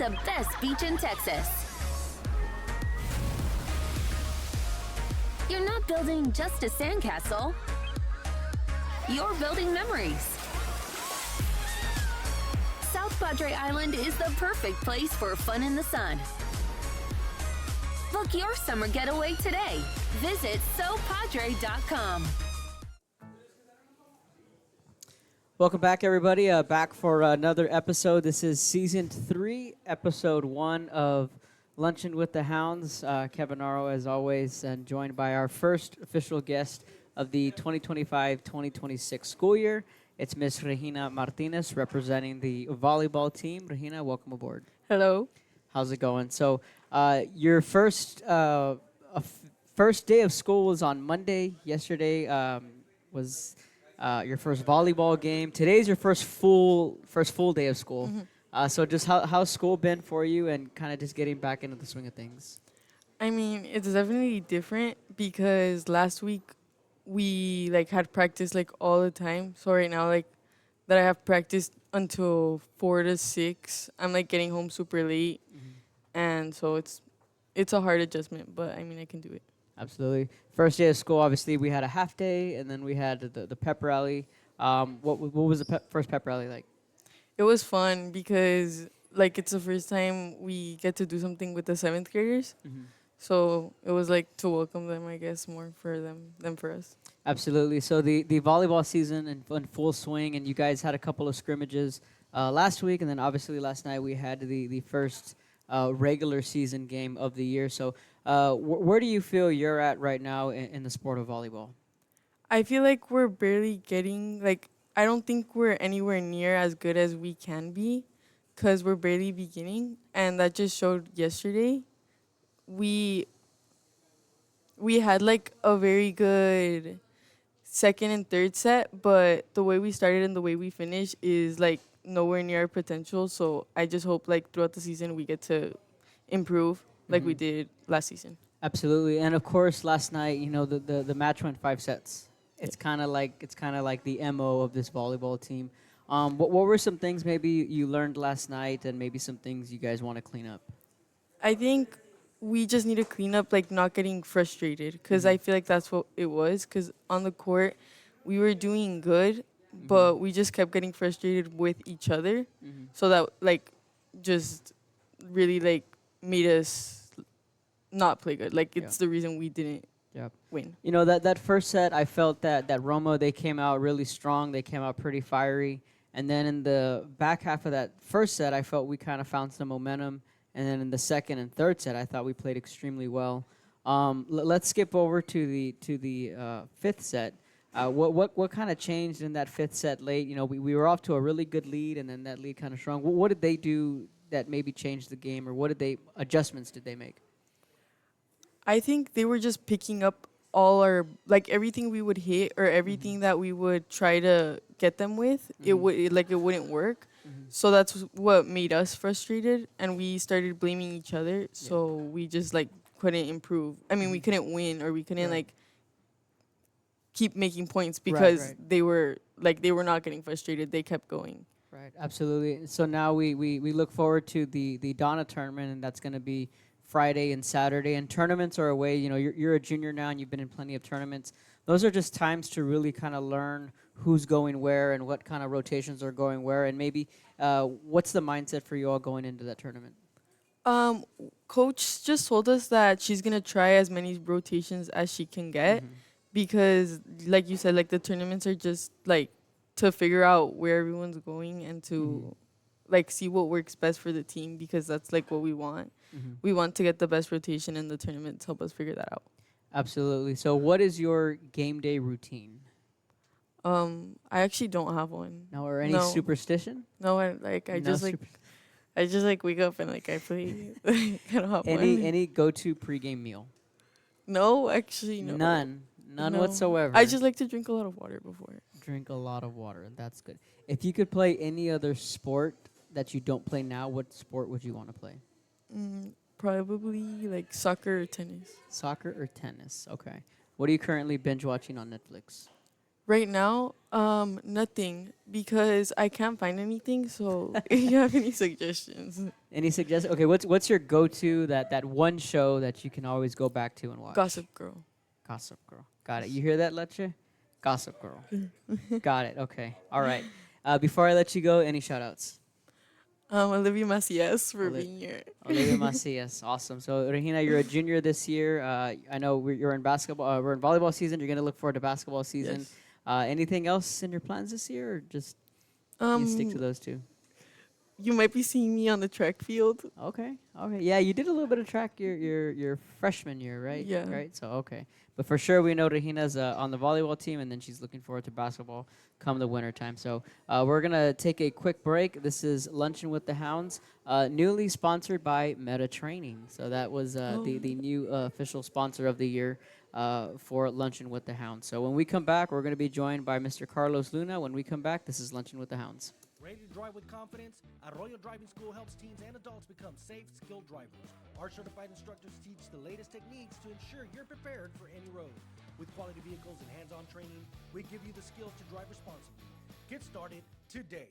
the best beach in Texas. You're not building just a sandcastle. You're building memories. South Padre Island is the perfect place for fun in the sun. Book your summer getaway today. Visit sopadre.com. Welcome back, everybody. Back for another episode. This is Season 3, Episode 1 of Luncheon with the Hounds. Kevin Naro, as always, and joined by our first official guest of the 2025-2026 school year. It's Miss Regina Martinez, representing the volleyball team. Regina, welcome aboard. Hello. How's it going? So, your first first day of school was on Monday. Yesterday was your first volleyball game. Today's your first full day of school. Mm-hmm. So, just how's school been for you, and kind of just getting back into the swing of things? I mean, it's definitely different because last week we had practice all the time. So right now that I have practice until 4 to 6, I'm getting home super late, and so it's a hard adjustment. But I mean, I can do it. Absolutely. First day of school, obviously, we had a half day, and then we had the pep rally. What was the first pep rally like? It was fun because it's the first time we get to do something with the 7th graders. So it was to welcome them, I guess, more for them than for us. Absolutely. So the volleyball season in full swing, and you guys had a couple of scrimmages last week, and then obviously last night we had the first regular season game of the year. So where do you feel you're at right now in the sport of volleyball? I feel like we're barely getting, I don't think we're anywhere near as good as we can be because we're barely beginning, and that just showed yesterday. We had a very good second and third set, but the way we started and the way we finished is nowhere near our potential. So I just hope throughout the season we get to improve we did last season. Absolutely. And of course last night, the match went 5 sets. It's kind of like the MO of this volleyball team. What were some things maybe you learned last night, and maybe some things you guys want to clean up? I think we just need to clean up not getting frustrated, because I feel like that's what it was, because on the court we were doing good, but we just kept getting frustrated with each other. So that just really made us not play good. It's the reason we didn't win. That first set, I felt that Roma, they came out really strong. They came out pretty fiery. And then in the back half of that first set, I felt we kind of found some momentum. And then in the second and third set, I thought we played extremely well. Let's skip over to the fifth set. What kind of changed in that fifth set late? We were off to a really good lead, and then that lead kind of shrunk. What did they do that maybe changed the game, or adjustments did they make? I think they were just picking up all our everything we would hit, or everything that we would try to get them with. It wouldn't work. So that's what made us frustrated, and we started blaming each other. So we just couldn't improve. I mean, we couldn't win, or we couldn't keep making points because they were not getting frustrated. They kept going. Right, absolutely. So now we look forward to the Donna tournament, and that's going to be Friday and Saturday. And tournaments are a way, you're a junior now, and you've been in plenty of tournaments. Those are just times to really kind of learn who's going where and what kind of rotations are going where, and maybe what's the mindset for you all going into that tournament? Coach just told us that she's gonna try as many rotations as she can get, because like you said, the tournaments are just to figure out where everyone's going, and to see what works best for the team, because that's what we want. We want to get the best rotation in the tournament to help us figure that out. Absolutely. So what is your game day routine? I actually don't have one. No, or any superstition? No, I just wake up and I play. I don't have one. Any go-to pregame meal? No, actually no. None whatsoever. I just like to drink a lot of water before. Drink a lot of water. That's good. If you could play any other sport that you don't play now, what sport would you want to play? Probably soccer or tennis. Soccer or tennis? Okay. What are you currently binge watching on Netflix? Right now, nothing because I can't find anything. So if you have any suggestions, Any suggestions? Okay, what's your go-to that one show that you can always go back to and watch? Gossip Girl. Gossip Girl. Got it. You hear that, Leche? Gossip Girl. Got it. Okay. All right. Before I let you go, any shout-outs? Olivia Macias for Oli- being here. Olivia Macias. Awesome. So, Regina, you're a junior this year. I know you're in basketball. We're in volleyball season. You're going to look forward to basketball season. Yes. Anything else in your plans this year, or just you stick to Um, those two? you might be seeing me on the track field. Okay. Okay. Yeah, you did a little bit of track your freshman year, right? Yeah. Right. So okay, but for sure we know Regina's on the volleyball team, and then she's looking forward to basketball come the winter time. So we're gonna take a quick break. This is Luncheon with the Hounds, newly sponsored by Meta Training. So that was the new official sponsor of the year for Luncheon with the Hounds. So when we come back, we're gonna be joined by Mr. Carlos Luna. When we come back, this is Luncheon with the Hounds. Ready to drive with confidence? Arroyo Driving School helps teens and adults become safe, skilled drivers. Our certified instructors teach the latest techniques to ensure you're prepared for any road. With quality vehicles and hands-on training, we give you the skills to drive responsibly. Get started today.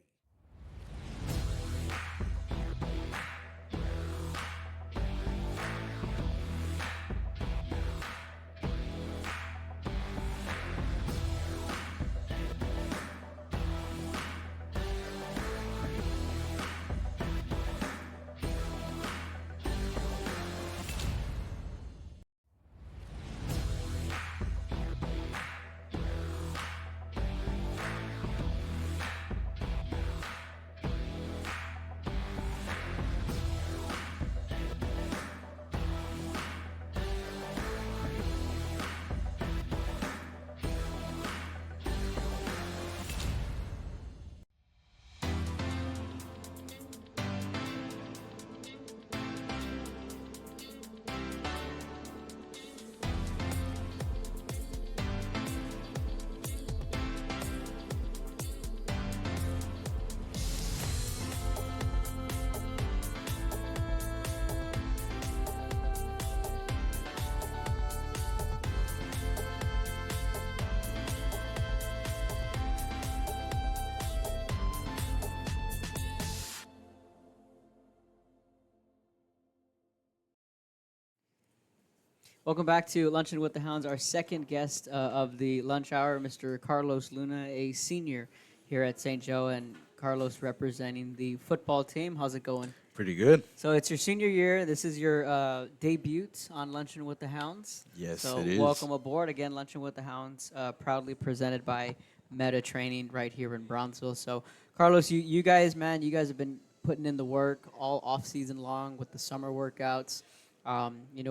Welcome back to Luncheon with the Hounds. Our second guest of the lunch hour, Mr. Carlos Luna, a senior here at St. Joe, and Carlos representing the football team. How's it going? Pretty good. So it's your senior year. This is your debut on Luncheon with the Hounds. Yes, so it is. welcome aboard. Again, Luncheon with the Hounds, proudly presented by Meta Training right here in Brownsville. So, Carlos, you guys, man, you guys have been putting in the work all off season long with the summer workouts.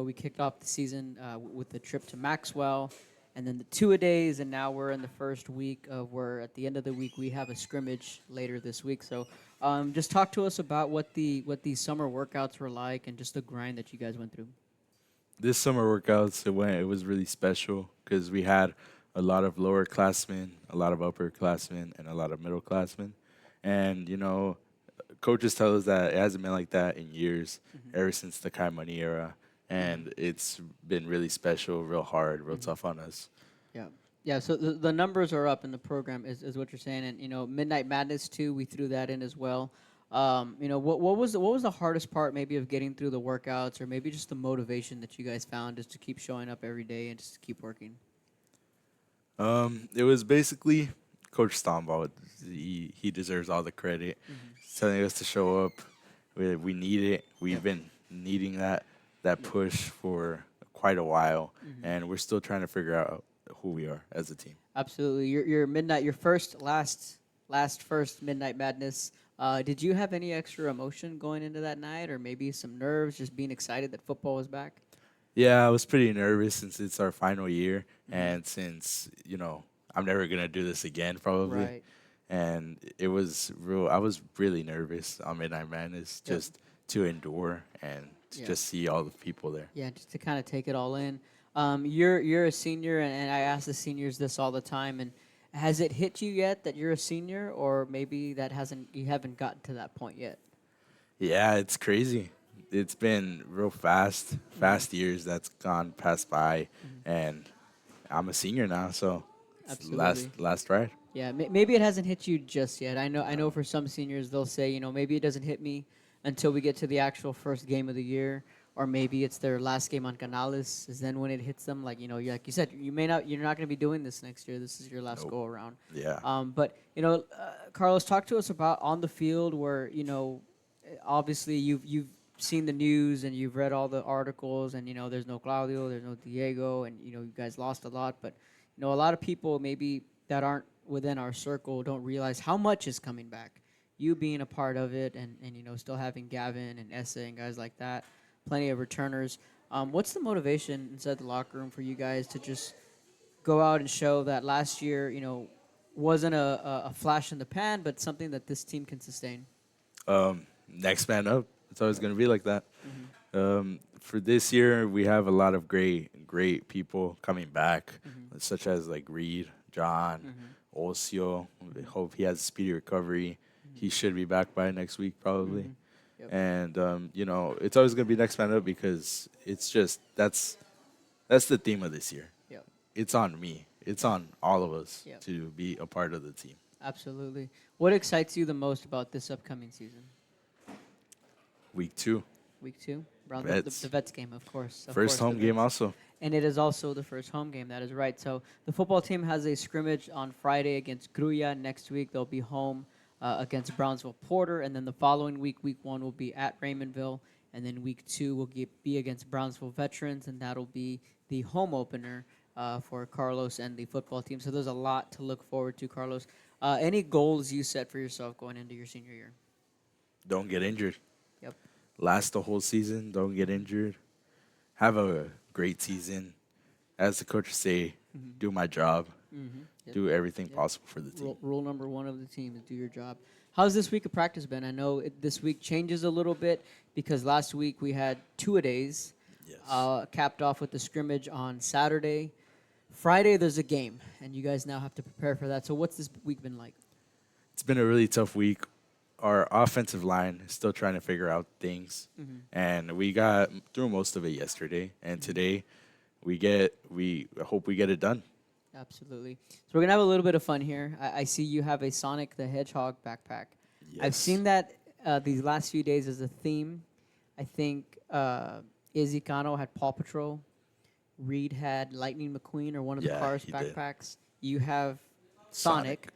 We kicked off the season with the trip to Maxwell, and then the two-a-days, and now we're in the first week of where at the end of the week we have a scrimmage later this week. So just talk to us about what these summer workouts were like and just the grind that you guys went through. This summer workouts, it was really special because we had a lot of lower classmen, a lot of upperclassmen, and a lot of middle classmen. And, coaches tell us that it hasn't been like that in years, ever since the Kai Money era. And it's been really special, real hard, real tough on us. Yeah. Yeah, so the numbers are up in the program, is what you're saying, and Midnight Madness too. We threw that in as well. What was the hardest part maybe of getting through the workouts, or maybe just the motivation that you guys found just to keep showing up every day and just to keep working? It was basically Coach Stomball. He deserves all the credit. Telling us to show up, we need it. We've been needing that push for quite a while, and we're still trying to figure out who we are as a team. Absolutely. Your first Midnight Madness. Did you have any extra emotion going into that night, or maybe some nerves, just being excited that football was back? Yeah, I was pretty nervous since it's our final year, and since I'm never gonna do this again, probably. Right. And it was real. I was really nervous on Midnight Madness, just to endure and to just see all the people there. Yeah, just to kind of take it all in. You're a senior, and I ask the seniors this all the time. And has it hit you yet that you're a senior, or maybe you haven't gotten to that point yet? Yeah, it's crazy. It's been real fast years that's gone past by, and I'm a senior now, so Absolutely. last ride. Yeah, maybe it hasn't hit you just yet. I know for some seniors they'll say, maybe it doesn't hit me until we get to the actual first game of the year, or maybe it's their last game on Canales is then when it hits them. Like like you said, you're not going to be doing this next year. This is your last Nope. go around. Yeah. But Carlos, talk to us about on the field where obviously you've seen the news and you've read all the articles, and there's no Claudio, there's no Diego, and you guys lost a lot, but a lot of people maybe that aren't within our circle don't realize how much is coming back. You being a part of it, and still having Gavin and Essa and guys like that, plenty of returners. What's the motivation inside the locker room for you guys to just go out and show that last year, wasn't a flash in the pan, but something that this team can sustain? Next man up. It's always going to be like that. For this year, we have a lot of great people coming back, such as like Reed, John, Osio. We hope he has a speedy recovery. He should be back by next week, probably. Yep. And it's always going to be next man up because it's just that's the theme of this year. Yep. It's on me. It's on all of us Yep. to be a part of the team. Absolutely. What excites you the most about this upcoming season? Week 2, Week 2? Vets. The Vets game, of course. first home game also. And it is also the first home game. That is right. So the football team has a scrimmage on Friday against Gruya. Next week they'll be home against Brownsville Porter, and then the following week, week 1 will be at Raymondville, and then week 2 will be against Brownsville Veterans, and that'll be the home opener for Carlos and the football team. So there's a lot to look forward to, Carlos. Any goals you set for yourself going into your senior year? Don't get injured. Yep. Last the whole season. Don't get injured. Have a great season. As the coaches say, do my job. Yep. Do everything possible for the team. Rule number 1 of the team is do your job. How's this week of practice been? I know this week changes a little bit because last week we had 2-a-days. Yes. Capped off with the scrimmage on Saturday. Friday there's a game, and you guys now have to prepare for that. So what's this week been like? It's been a really tough week. Our offensive line is still trying to figure out things, and we got through most of it yesterday. And today, we hope we get it done. Absolutely. So we're gonna have a little bit of fun here. I see you have a Sonic the Hedgehog backpack. I've Yes. seen that these last few days as a theme. I think Izzy Cano had Paw Patrol. Reed had Lightning McQueen or one of the Yeah, Cars he did. backpacks. You have Sonic.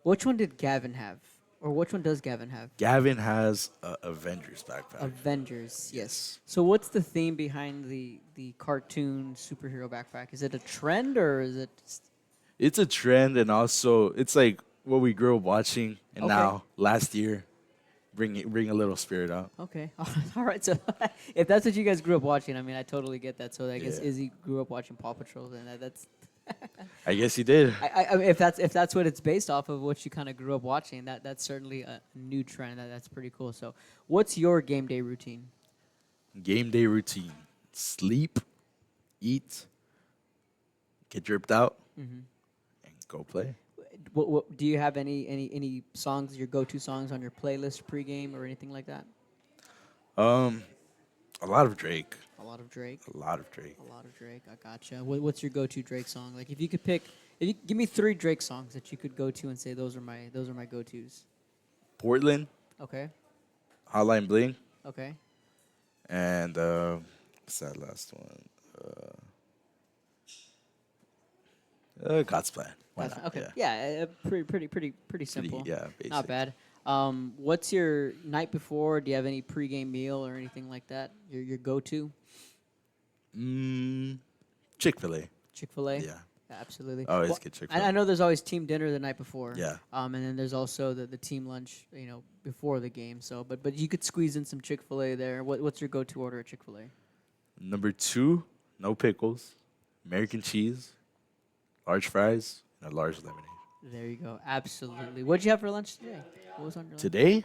Which one did Gavin have? Or which one does Gavin have? Gavin has a Avengers backpack. Avengers, yes. Yes. So what's the theme behind the cartoon superhero backpack? Is it a trend or is it just It's a trend, and also it's like what we grew up watching, and Okay. now last year, bring a little spirit out. okay? All right. So if that's what you guys grew up watching, I mean, I totally get that. So I guess Yeah. Izzy grew up watching Paw Patrol, and that's I guess he did. I mean, if that's what it's based off of, what you kind of grew up watching, that's certainly a new trend. That's pretty cool. So what's your game day routine? Game day routine: sleep, eat, get dripped out, and go play. What do you have any songs, your go-to songs on your playlist pregame or anything like that? A lot of Drake. A lot of Drake. A lot of Drake. A lot of Drake. I gotcha. What's your go-to Drake song? Like, if you could pick, give me 3 Drake songs that you could go to and say those are my go-tos. Portland, Okay. Hotline Bling, Okay. and what's that last one? God's Plan. Why not? Okay. Yeah. Yeah. Pretty simple. yeah, basic. Not bad. What's your night before? Do you have any pregame meal or anything like that? Your go-to? Chick-fil-A. Chick-fil-A. Yeah. Absolutely. Always get Chick-fil-A. I know there's always team dinner the night before. Yeah. And then there's also the team lunch, before the game. So, but you could squeeze in some Chick-fil-A there. What's your go-to order at Chick-fil-A? Number 2, no pickles, American cheese, large fries, and a large lemonade. There you go. Absolutely. What'd you have for lunch today? What was on your lunch? Today,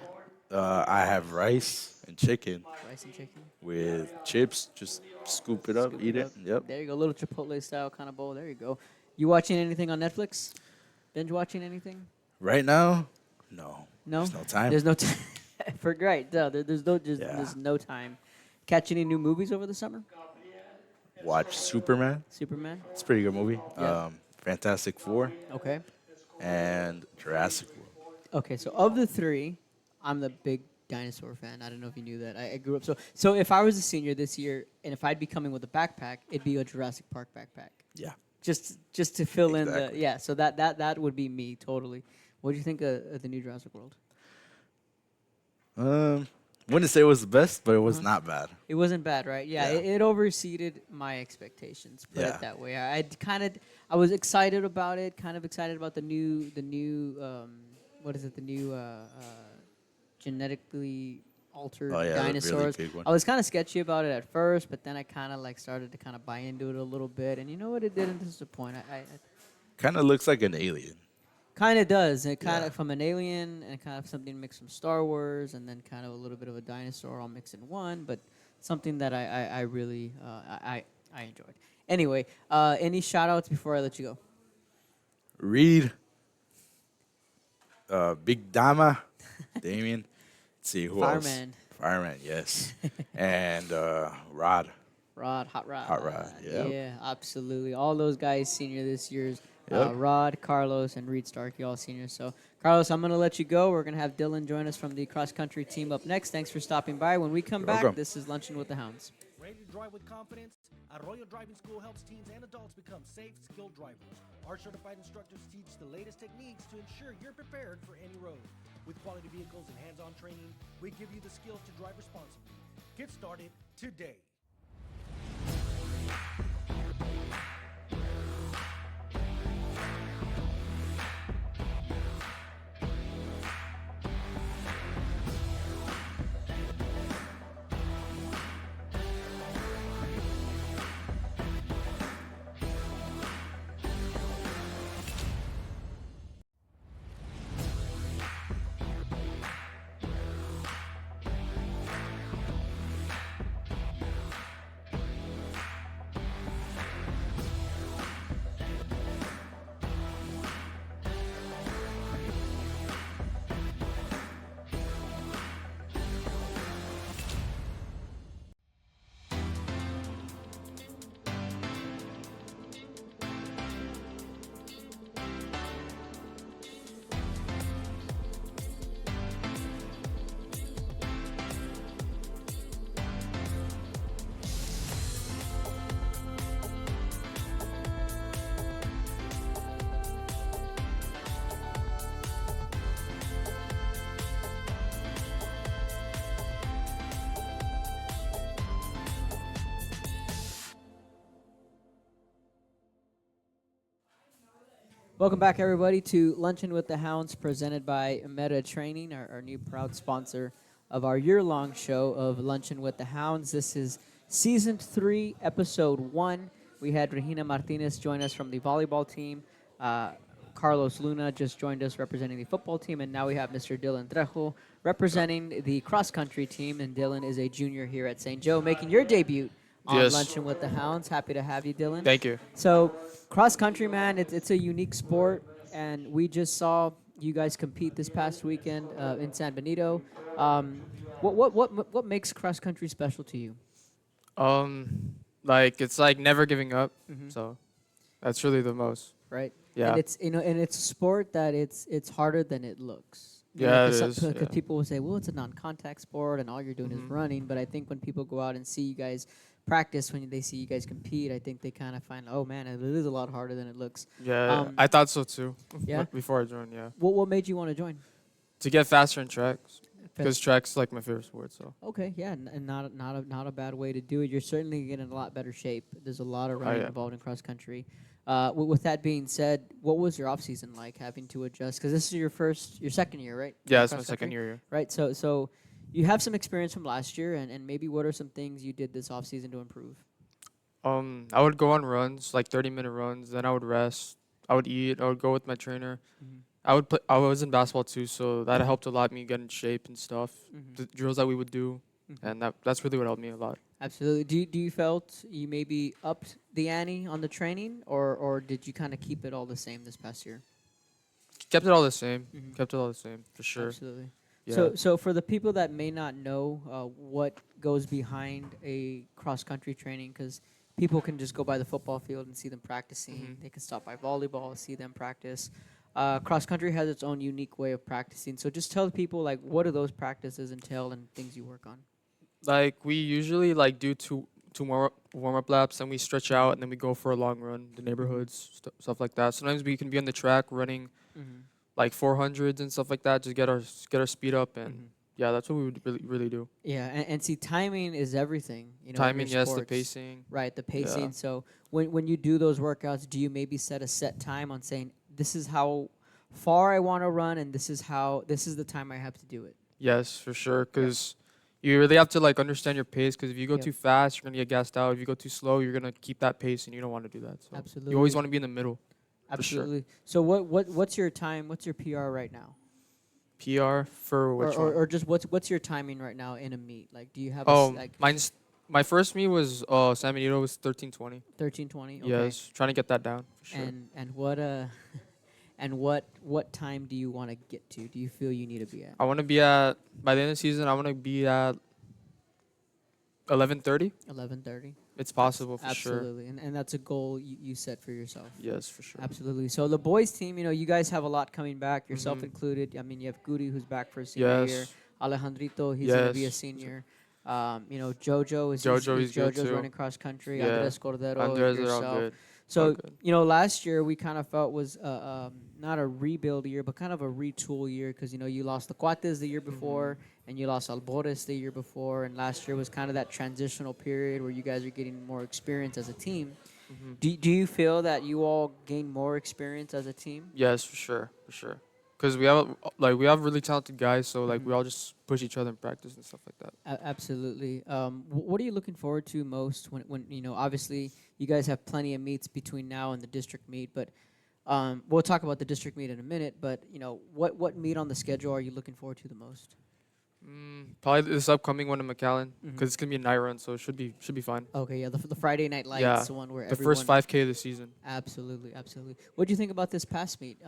I have rice and chicken Rice and chicken. with chips. Just scoop it up, Scoop eat it. up. Yep. There you go. Little Chipotle style kind of bowl. There you go. You watching anything on Netflix? Binge watching anything? Right now, no. No. There's no time. There's no time. For great. No, there's Yeah. there's no time. Catch any new movies over the summer? Watch Superman. Superman. It's a pretty good movie. Yeah. Fantastic Four, Okay. and Jurassic World. Okay, so of the three, I'm the big dinosaur fan. I don't know if you knew that. I grew up so if I was a senior this year and if I'd be coming with a backpack, it'd be a Jurassic Park backpack. Yeah. Just to fill in the Exactly. yeah. So that would be me totally. What do you think of the new Jurassic World? Wouldn't say it was the best, but it was Uh-huh. not bad. It wasn't bad, right? Yeah, Yeah. it overseeded my expectations. Put Yeah. it that way. I was excited about it. Kind of excited about the new what is it? The new genetically altered Oh, yeah, the really dinosaurs. big one. I was kind of sketchy about it at first, but then I kind of like started to kind of buy into it a little bit. And you know what? It didn't disappoint. I Kind of looks like an alien. kind of does. It kind Yeah. of from an alien and kind of something mixed from Star Wars, and then kind of a little bit of a dinosaur all mixed in one. But something that I really I enjoyed. Anyway, any shout outs before I let you go? Reed, Big Dama, Damien. Let's see who else. Fireman. Fireman, yes. And Rod. Hot Rod. Hot Rod, yep. Yeah, absolutely. All those guys senior this year's. Yep. Rod, Carlos, and Reed Starkey, all seniors. So, Carlos, I'm going to let you go. We're going to have Dylan join us from the cross country team up next. Thanks for stopping by. When we come You're back, welcome. this is Luncheon with the Hounds. Ready to drive with confidence? Arroyo Driving School helps teens and adults become safe, skilled drivers. Our certified instructors teach the latest techniques to ensure you're prepared for any road. With quality vehicles and hands-on training, we give you the skills to drive responsibly. Get started today. Welcome back, everybody, to Luncheon with the Hounds, presented by Meta Training, our new proud sponsor of our year-long show of Luncheon with the Hounds. This is Season 3, Episode 1. We had Regina Martinez join us from the volleyball team. Carlos Luna just joined us representing the football team. And now we have Mr. Dylan Trejo representing the cross-country team. And Dylan is a junior here at St. Joe, making your debut on Yes. Luncheon with the Hounds. Happy to have you, Dylan. Thank you. So, cross country, man, it's a unique sport, and we just saw you guys compete this past weekend in San Benito. What makes cross country special to you? Like it's like never giving up. Mhm. So that's really the most. Right? Yeah. And it's a sport that it's harder than it looks. Yeah, it is, Because yeah. people will say, well, it's a non-contact sport, and all you're doing is Mhm. running. But I think when people go out and see you guys practice, when they see you guys compete, I think they kind of find, oh man, it is a lot harder than it looks. Yeah, Um, I thought so too. Yeah? Before I joined, yeah. What made you want to join? To get faster in tracks, because track's like my favorite sport. So Okay, yeah, and not a bad way to do it. You're certainly getting in a lot better shape. There's a lot of running yeah. involved in cross country. With that being said, what was your off season like, having to adjust? Because this is your second year, right? yeah, in it's my cross second country? year. Right. So you have some experience from last year, and maybe what are some things you did this off season to improve? I would go on runs, like 30-minute runs. Then I would rest. I would eat. I would go with my trainer. Mhm. I would play. I was in basketball too, so that helped a lot me get in shape and stuff. Mhm. The drills that we would do, Mhm. and that's really what helped me a lot. Absolutely. Do you felt you maybe upped the ante on the training, or did you kind of keep it all the same this past year? Kept it all the same. Mhm. Kept it all the same for sure. Absolutely. Yeah. So for the people that may not know what goes behind a cross country training, because people can just go by the football field and see them practicing. Mhm. They can stop by volleyball, see them practice. Cross country has its own unique way of practicing. So just tell the people like what do those practices entail and things you work on. Like we usually like do two warm up laps, and we stretch out, and then we go for a long run, the neighborhoods, stuff like that. Sometimes we can be on the track running like 400s and stuff like that, just get our speed up, and yeah, that's what we would really do. Yeah, and see, timing is everything. You know, in Timing, your yes, the sports. pacing. Right, the pacing. Yeah. So when you do those workouts, do you maybe set a set time on saying this is how far I want to run, and this is the time I have to do it. Yes, for sure, because you really have to like understand your pace. Because if you go Yep. too fast, you're gonna get gassed out. If you go too slow, you're gonna keep that pace, and you don't want to do that. So Absolutely. you always want to be in the middle. For sure. Absolutely. So what's your time? What's your PR right now? PR for which one? Or just what's your timing right now in a meet? Like, do you have like mine's my first meet was San Benito was 13:20. 13:20? Okay. Yes, trying to get that down for sure. And what and what time do you want to get to? Do you feel you need to be at? I want to be at by the end of the season. I want to be at 11:30. 11:30. It's possible for sure. Absolutely. And that's a goal you set for yourself. Yes, for sure. Absolutely. So the boys team, you guys have a lot coming back, yourself Mhm. included. I mean, you have Guri who's back for senior year. Yes. Alejandrito, he's going to be a Yes. senior. Jojo is Jojo, he's good Jojo's too. running cross country. Yeah. Andres Cordero, Andres are all yourself. good. So All good. last year we kind of felt was not a rebuild year, but kind of a retool year because you lost the Cuates the year before, and you lost Albores the year before, and last year was kind of that transitional period where you guys are getting more experience as a team. Mhm. Do you feel that you all gain more experience as a team? Yes, for sure, for sure. Because we have really talented guys, so like we all just push each other in practice and stuff like that. Absolutely. What are you looking forward to most when obviously you guys have plenty of meets between now and the district meet, but we'll talk about the district meet in a minute. But what meet on the schedule are you looking forward to the most? Probably this upcoming one in McAllen, Mhm. because it's gonna be a night run, so it should be fine. Okay, yeah, the Friday Night Lights, Yeah, the one where The everyone. first 5K of the season. Absolutely. What do you think about this past meet?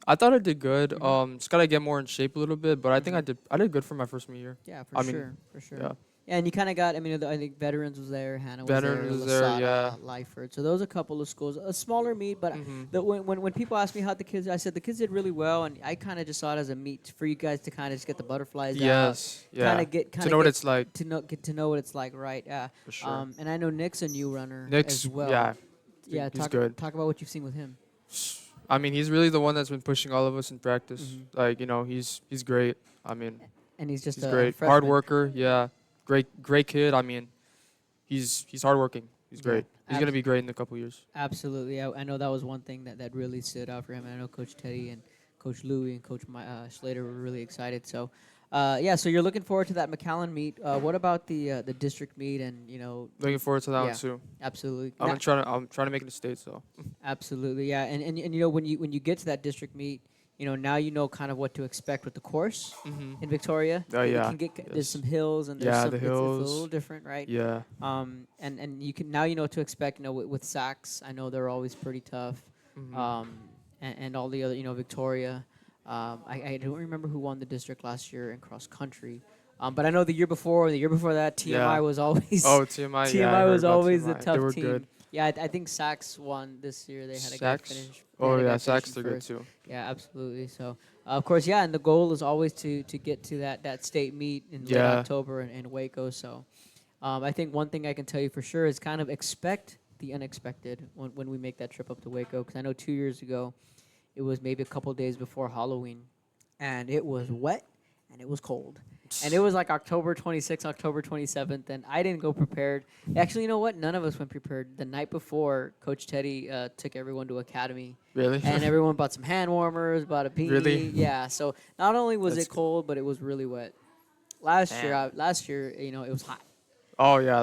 I thought I did good. Mhm. Just gotta get more in shape a little bit, but I think I did good for my first meet year. Yeah, for I mean, sure, for sure. Yeah. Yeah, and you kind of got. I mean, I think Veterans was there, Hannah Veterans was was there, there, Lasada, yeah. Lyford. So those are a couple of schools, a smaller meet, but Mhm. when people ask me how the kids, I said the kids did really well, and I kind of just saw it as a meet for you guys to kind of just get the butterflies out, Yes, yeah. kind To know what it's like. get to know what it's like, right? Yeah. For sure. And I know Nick's a new runner Nick's as well. yeah. Yeah, he's talk good. talk about what you've seen with him. I mean, he's really the one that's been pushing all of us in practice. Mhm. Like, he's great. I mean, And he's just he's a great. freshman. Hard worker, yeah. Great kid. I mean, he's hardworking. He's Yeah, great. He's gonna be great in a couple years. Absolutely. I know that was one thing that really stood out for him. I know Coach Teddy and Coach Louie and Coach Slater were really excited. So, so you're looking forward to that McAllen meet. What about the district meet and Looking forward to that Yeah. one too. absolutely. I'm Now- trying to make it a state, so Absolutely, yeah. And when you get to that district meet, now you know kind of what to expect with the course in Victoria. Oh, It yeah. can get there's Yes. some hills and there's Yeah, some the it's a hills. little different, right? yeah. And you can now you know what to expect. With Saks, I know they're always pretty tough. Mhm. And all the other, Victoria. I don't remember who won the district last year in cross country. But I know the year before that, TMI Yeah. was always Oh, TMI. TMI yeah, I heard was about always TMI. a tough They were team. good. Yeah, I think Saks won this year. They had a guy Saks? finish. Oh they had a yeah, guy Saks finishing they're good first. too. Yeah, absolutely. So, of course, yeah, and the goal is always to get to that state meet in late Yeah. October in Waco. So, I think one thing I can tell you for sure is kind of expect the unexpected when we make that trip up to Waco. Because I know 2 years ago, it was maybe a couple days before Halloween, and it was wet and it was cold. And it was like October 26th, October 27th, and I didn't go prepared. Actually, you know what? None of us went prepared. The night before, Coach Teddy took everyone to Academy, Really? and everyone bought some hand warmers, bought a beanie. Really? Yeah. So not only was That's it cold, but it was really wet. Last year, Damn. it was hot. Oh yeah,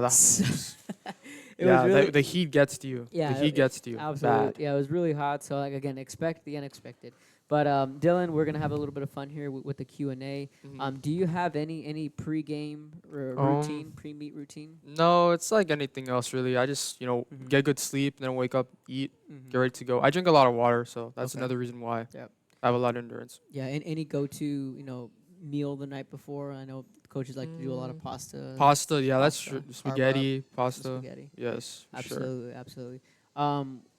It yeah. was really, The heat gets to you. Yeah, the heat gets to you. absolutely. Bad. Yeah, it was really hot. So like again, expect the unexpected. But Dylan, we're gonna have a little bit of fun here with the Q&A. Mhm. Do you have any pregame routine, pre-meet routine? No, it's like anything else really. I just Mhm. get good sleep, then wake up, eat, Mhm. get ready to go. I drink a lot of water, so that's Okay. another reason why Yep. I have a lot of endurance. Yeah, and any go-to meal the night before? I know Coaches like to do a lot of pasta. Pasta, yeah, that's Pasta, true. carb Spaghetti, up, pasta. spaghetti. Yes, for sure. Absolutely, absolutely.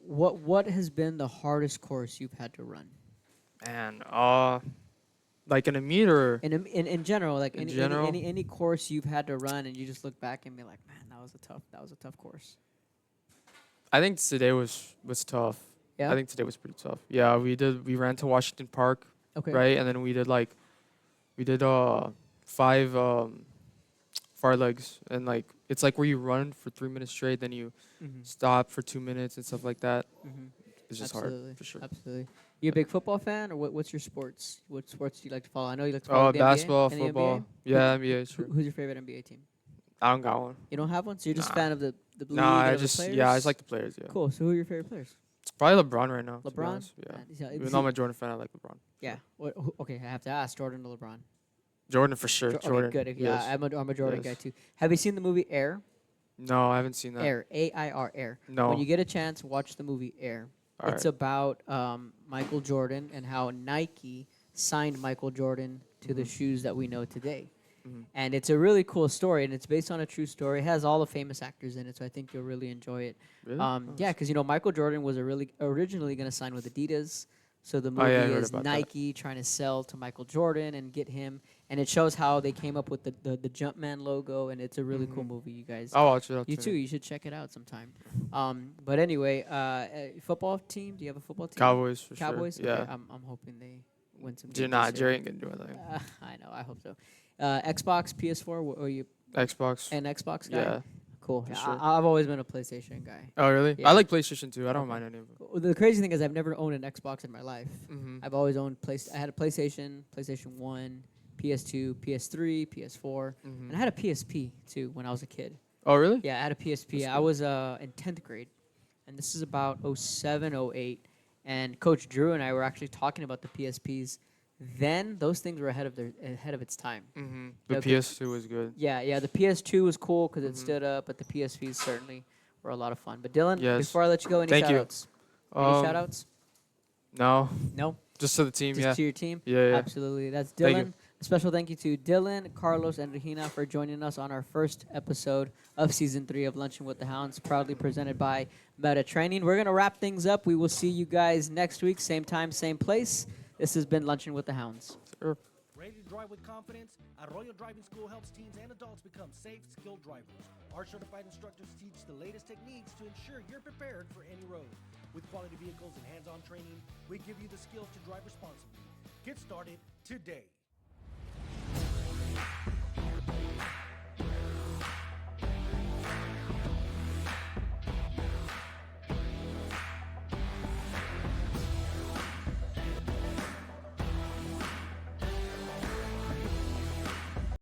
What has been the hardest course you've had to run? Man, like in a meet or In general, like In any, general? any course you've had to run, and you just look back and be like, man, that was a tough course. I think today was tough. Yeah. I think today was pretty tough. Yeah, we ran to Washington Park, Okay. right? And then we did 5 far legs, and like it's like where you run for 3 minutes straight, then you Mm-hmm. stop for 2 minutes and stuff like that. Mm-hmm. It's just Absolutely. hard for sure. Absolutely. You a big football fan, or what's your sports? What sports do you like to follow? I know you like to follow the Basketball, NBA. Any football. NBA? Yeah, NBA, sure. Who's your favorite NBA team? I don't got one. You don't have one, so you're just a Nah. fan of the league Nah, and I of the just players? I just like the players. Yeah, Cool. So who are your favorite players? it's probably LeBron right now. to be LeBron. honest, Yeah, Yeah. even though I'm a Jordan fan, I like LeBron. Yeah. Okay, I have to ask Jordan or LeBron. Jordan for sure. Okay, Jordan. good. Yes. Yeah, I'm a Jordan guy Yes. too. Have you seen the movie Air? No, I haven't seen that. Air. AIR. Air. No. When you get a chance, watch the movie Air. All It's right. about Michael Jordan and how Nike signed Michael Jordan to the shoes that we know today. Mhm. And it's a really cool story, and it's based on a true story. It has all the famous actors in it, so I think you'll really enjoy it. Really? Yeah, because Michael Jordan was originally going to sign with Adidas, so the movie Oh, yeah, I heard is about that. Nike trying to sell to Michael Jordan and get him, and it shows how they came up with the Jumpman logo, and it's a really cool Mhm. movie. You guys, I'll watch it. I'll you tune too, in. you should check it out sometime. But anyway, football team. Do you have a football team? Cowboys for Cowboys. sure. Yeah. Okay, I'm hoping they win some. Jerry, games nah, this year. Jerry ain't gonna do anything. I know. I hope so. Xbox, PS4. Or you Xbox. an Xbox guy? Yeah. Cool. for Yeah, sure. I've always been a PlayStation guy. Oh really? Yeah. I like PlayStation too. I don't Okay. mind any of them. Well, the crazy thing is I've never owned an Xbox in my life. Mm-hmm. I've always owned I had a PlayStation, PlayStation 1, PS2, PS3, PS4, and I had a PSP too when I was a kid. Oh really? Yeah, I had a PSP. That's I was in 10th grade, and this is about 07, 08, and Coach Drew and I were actually talking about the PSPs. Then those things were ahead of its time. Mm-hmm. The Okay. PS2 was good. Yeah. The PS2 was cool because it Mhm. stood up, but the PSPs certainly were a lot of fun. But Dylan, Yes. before I let you go, any Thank you. shout-outs? Any shout-outs? No, No? just to the team. Just Yeah. to your team? Yeah. Absolutely. That's Thank Dylan. you. A special thank you to Dylan, Carlos, and Regina for joining us on our first episode of Season 3 of Luncheon with the Hounds, proudly presented by Meta Training. We're going to wrap things up. We will see you guys next week, same time, same place. This has been Luncheon with the Hounds. Sure. Ready to drive with confidence? Arroyo Driving School helps teens and adults become safe, skilled drivers. Our certified instructors teach the latest techniques to ensure you're prepared for any road. With quality vehicles and hands-on training, we give you the skills to drive responsibly. Get started today.